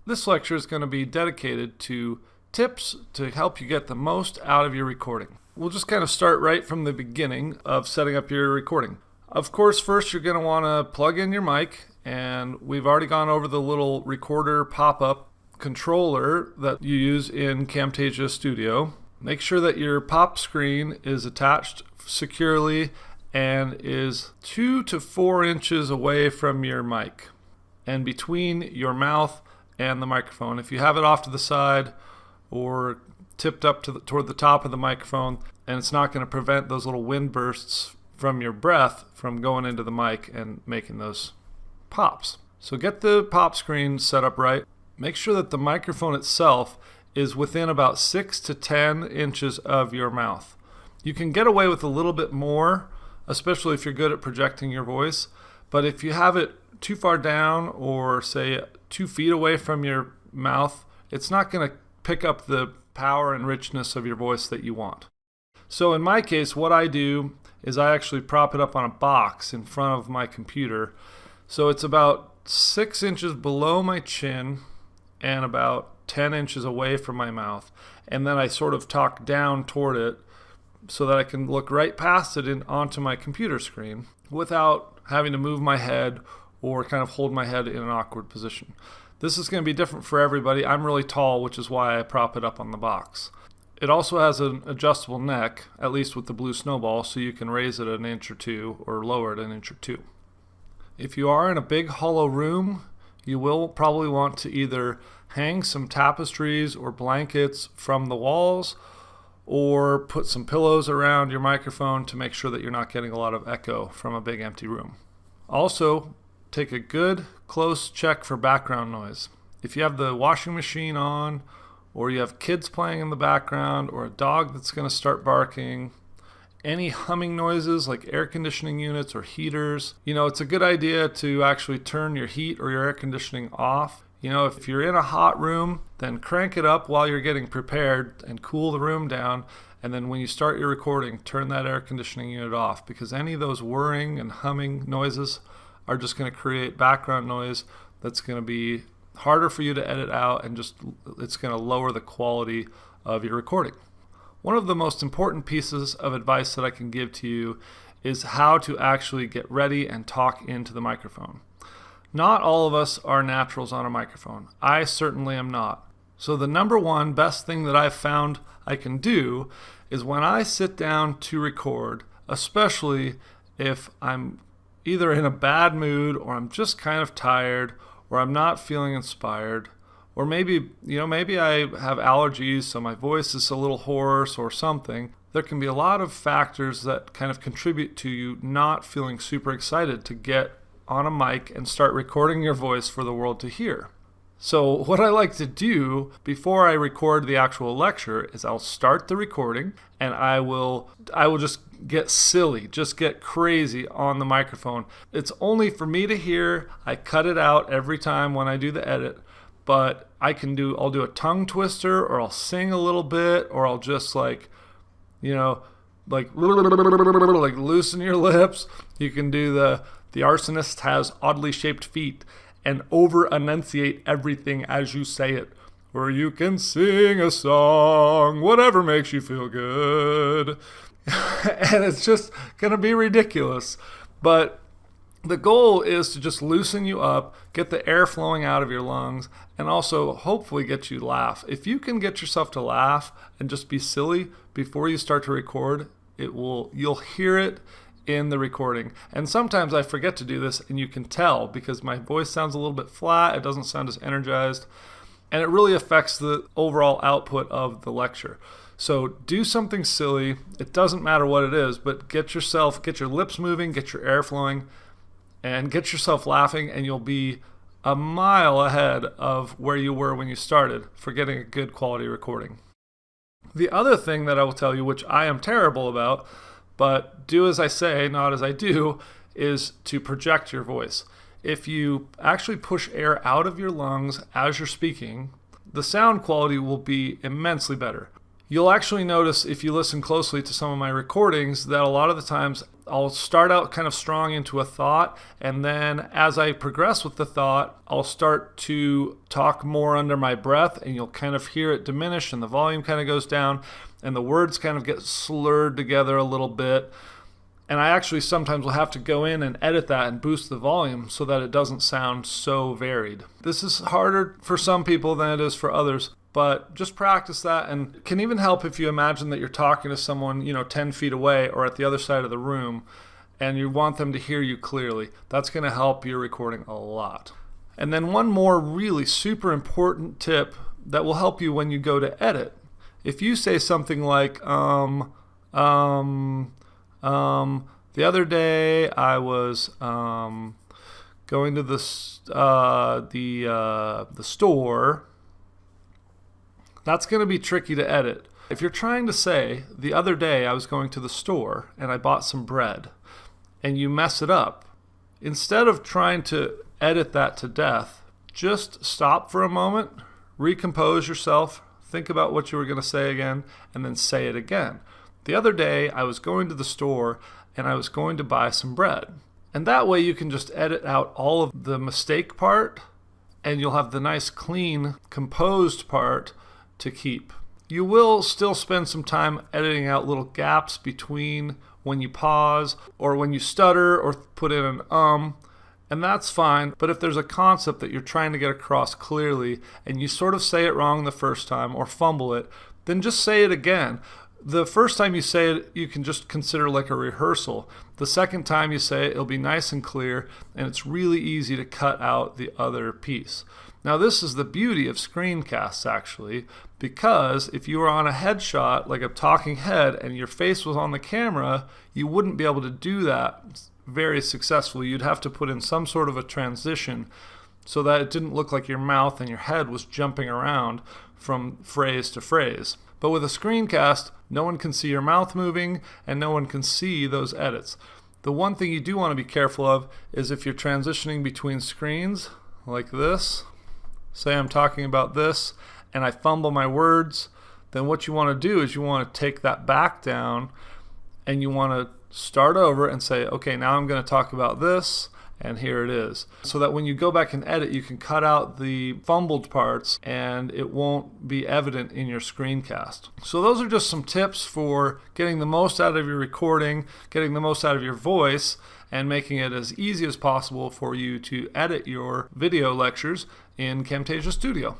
This lecture is going to be dedicated to tips to help you get the most out of your recording. We'll just kind of start right from the beginning of setting up your recording. Of course, first you're going to want to plug in your mic, and we've already gone over the little recorder pop-up controller that you use in Camtasia Studio. Make sure that your pop screen is attached securely and is 2 to 4 inches away from your mic and between your mouth and the microphone. If you have it off to the side or tipped up toward the top of the microphone, and it's not going to prevent those little wind bursts from your breath from going into the mic and making those pops. So get the pop screen set up right. Make sure that the microphone itself is within about 6 to 10 inches of your mouth. You can get away with a little bit more, especially if you're good at projecting your voice, but if you have it too far down or say 2 feet away from your mouth, it's not going to pick up the power and richness of your voice that you want. So in my case, what I do is I actually prop it up on a box in front of my computer. So it's about 6 inches below my chin and about 10 inches away from my mouth. And then I sort of talk down toward it so that I can look right past it and onto my computer screen without having to move my head or kind of hold my head in an awkward position. This is going to be different for everybody. I'm really tall, which is why I prop it up on the box. It also has an adjustable neck, at least with the blue Snowball, so you can raise it an inch or two or lower it an inch or two. If you are in a big hollow room, you will probably want to either hang some tapestries or blankets from the walls or put some pillows around your microphone to make sure that you're not getting a lot of echo from a big empty room. Also, take a good close check for background noise. If you have the washing machine on, or you have kids playing in the background, or a dog that's going to start barking, any humming noises like air conditioning units or heaters, it's a good idea to actually turn your heat or your air conditioning off. If you're in a hot room, then crank it up while you're getting prepared and cool the room down. And then when you start your recording, turn that air conditioning unit off, because any of those whirring and humming noises are just going to create background noise that's going to be harder for you to edit out, and it's going to lower the quality of your recording. One of the most important pieces of advice that I can give to you is how to actually get ready and talk into the microphone. Not all of us are naturals on a microphone. I certainly am not. So the number one best thing that I've found I can do is when I sit down to record, especially if I'm either in a bad mood or I'm just kind of tired or I'm not feeling inspired, or maybe I have allergies so my voice is a little hoarse or something. There can be a lot of factors that kind of contribute to you not feeling super excited to get on a mic and start recording your voice for the world to hear. So what I like to do before I record the actual lecture is I'll start the recording and I will just get silly, just get crazy on the microphone. It's only for me to hear. I cut it out every time when I do the edit, but I'll do a tongue twister, or I'll sing a little bit, or I'll just like loosen your lips. You can do the arsonist has oddly shaped feet and over-enunciate everything as you say it. Or you can sing a song, whatever makes you feel good. And it's just going to be ridiculous. But the goal is to just loosen you up, get the air flowing out of your lungs, and also hopefully get you to laugh. If you can get yourself to laugh and just be silly before you start to record, you'll hear it in the recording. And sometimes I forget to do this, and you can tell because my voice sounds a little bit flat. It doesn't sound as energized, and it really affects the overall output of the lecture. So do something silly. It doesn't matter what it is, but get your lips moving, get your air flowing, and get yourself laughing, and you'll be a mile ahead of where you were when you started for getting a good quality recording. The other thing that I will tell you, which I am terrible about, but do as I say, not as I do, is to project your voice. If you actually push air out of your lungs as you're speaking, the sound quality will be immensely better. You'll actually notice if you listen closely to some of my recordings that a lot of the times I'll start out kind of strong into a thought, and then as I progress with the thought, I'll start to talk more under my breath, and you'll kind of hear it diminish and the volume kind of goes down and the words kind of get slurred together a little bit. And I actually sometimes will have to go in and edit that and boost the volume so that it doesn't sound so varied. This is harder for some people than it is for others, but just practice that, and it can even help if you imagine that you're talking to someone, 10 feet away or at the other side of the room, and you want them to hear you clearly. That's going to help your recording a lot. And then one more really super important tip that will help you when you go to edit. If you say something like, the other day I was going to the store. That's going to be tricky to edit. If you're trying to say, the other day I was going to the store and I bought some bread, and you mess it up, instead of trying to edit that to death, just stop for a moment, recompose yourself, think about what you were going to say again, and then say it again. The other day I was going to the store and I was going to buy some bread. And that way you can just edit out all of the mistake part, and you'll have the nice, clean, composed part to keep. You will still spend some time editing out little gaps between when you pause or when you stutter or put in an and that's fine. But if there's a concept that you're trying to get across clearly and you sort of say it wrong the first time or fumble it, then just say it again. The first time you say it, you can just consider like a rehearsal. The second time you say it, it'll be nice and clear, and it's really easy to cut out the other piece. Now, this is the beauty of screencasts, actually, because if you were on a headshot, like a talking head, and your face was on the camera, you wouldn't be able to do that very successfully. You'd have to put in some sort of a transition so that it didn't look like your mouth and your head was jumping around from phrase to phrase. But with a screencast, no one can see your mouth moving, and no one can see those edits. The one thing you do want to be careful of is if you're transitioning between screens, like this. Say I'm talking about this and I fumble my words, then what you want to do is you want to take that back down and you want to start over and say, okay, now I'm going to talk about this, and here it is. So that when you go back and edit, you can cut out the fumbled parts and it won't be evident in your screencast. So those are just some tips for getting the most out of your recording, getting the most out of your voice, and making it as easy as possible for you to edit your video lectures in Camtasia Studio.